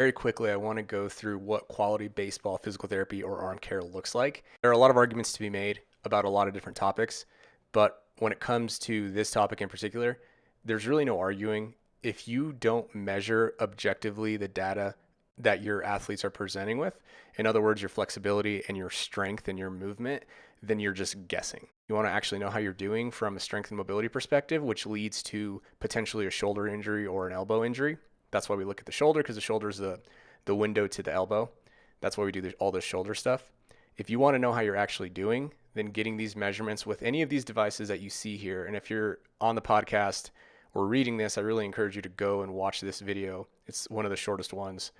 Very quickly, I want to go through what quality baseball physical therapy or arm care looks like. There are a lot of arguments to be made about a lot of different topics, but when it comes to this topic in particular, there's really no arguing. If you don't measure objectively the data that your athletes are presenting with, in other words, your flexibility and your strength and your movement, then you're just guessing. You want to actually know how you're doing from a strength and mobility perspective, which leads to potentially a shoulder injury or an elbow injury. That's why we look at the shoulder, because the shoulder is the window to the elbow. That's why we do all this shoulder stuff. If you want to know how you're actually doing, then getting these measurements with any of these devices that you see here. And if you're on the podcast or reading this, I really encourage you to go and watch this video. It's one of the shortest ones.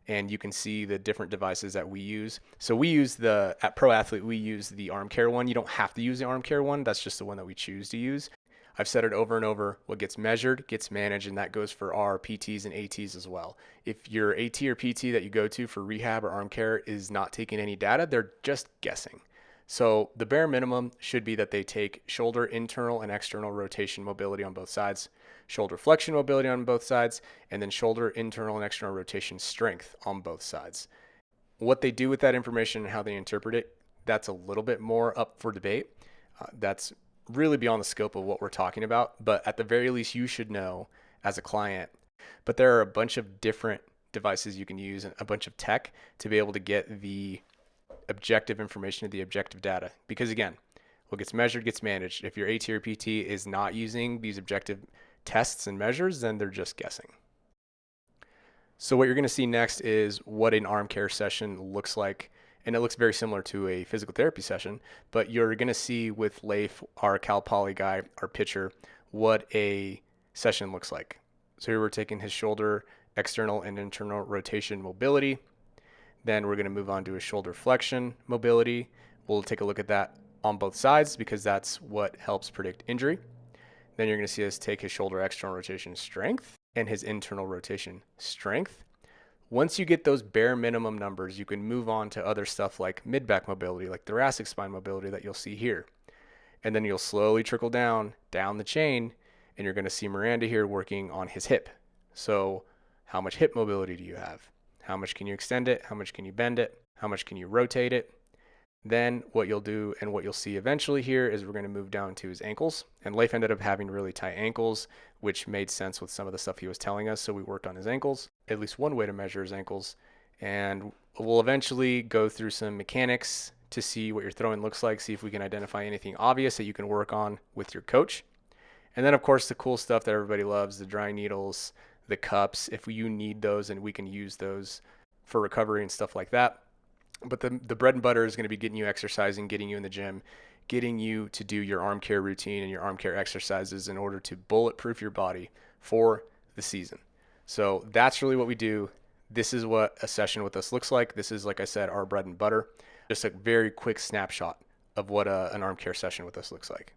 And you can see the different devices that we use. So we use at Pro Athlete, we use the Armcare one. You don't have to use the Armcare one. That's just the one that we choose to use. I've said it over and over. What gets measured gets managed, and that goes for our PTs and ATs as well. If your AT or PT that you go to for rehab or arm care is not taking any data, they're just guessing. So the bare minimum should be that they take shoulder internal and external rotation mobility on both sides, shoulder flexion mobility on both sides, and then shoulder internal and external rotation strength on both sides. What they do with that information and how they interpret it, that's a little bit more up for debate. That's really beyond the scope of what we're talking about, but at the very least, you should know as a client. But there are a bunch of different devices you can use and a bunch of tech to be able to get the objective information of the objective data. Because again, what gets measured gets managed. If your AT or PT is not using these objective tests and measures, then they're just guessing. So what you're going to see next is what an arm care session looks like. And it looks very similar to a physical therapy session, but you're going to see with Leif, our Cal Poly guy, our pitcher, what a session looks like. So here we're taking his shoulder external and internal rotation mobility. Then we're going to move on to a shoulder flexion mobility. We'll take a look at that on both sides because that's what helps predict injury. Then you're going to see us take his shoulder external rotation strength and his internal rotation strength. Once you get those bare minimum numbers, you can move on to other stuff like mid-back mobility, like thoracic spine mobility that you'll see here. And then you'll slowly trickle down the chain, and you're going to see Miranda here working on his hip. So how much hip mobility do you have? How much can you extend it? How much can you bend it? How much can you rotate it? Then what you'll do and what you'll see eventually here is we're going to move down to his ankles. And Leif ended up having really tight ankles, which made sense with some of the stuff he was telling us. So we worked on his ankles, at least one way to measure his ankles. And we'll eventually go through some mechanics to see what your throwing looks like, see if we can identify anything obvious that you can work on with your coach. And then, of course, the cool stuff that everybody loves, the drying needles, the cups, if you need those, and we can use those for recovery and stuff like that. But the bread and butter is going to be getting you exercising, getting you in the gym, getting you to do your arm care routine and your arm care exercises in order to bulletproof your body for the season. So that's really what we do. This is what a session with us looks like. This is, like I said, our bread and butter. Just a very quick snapshot of what an arm care session with us looks like.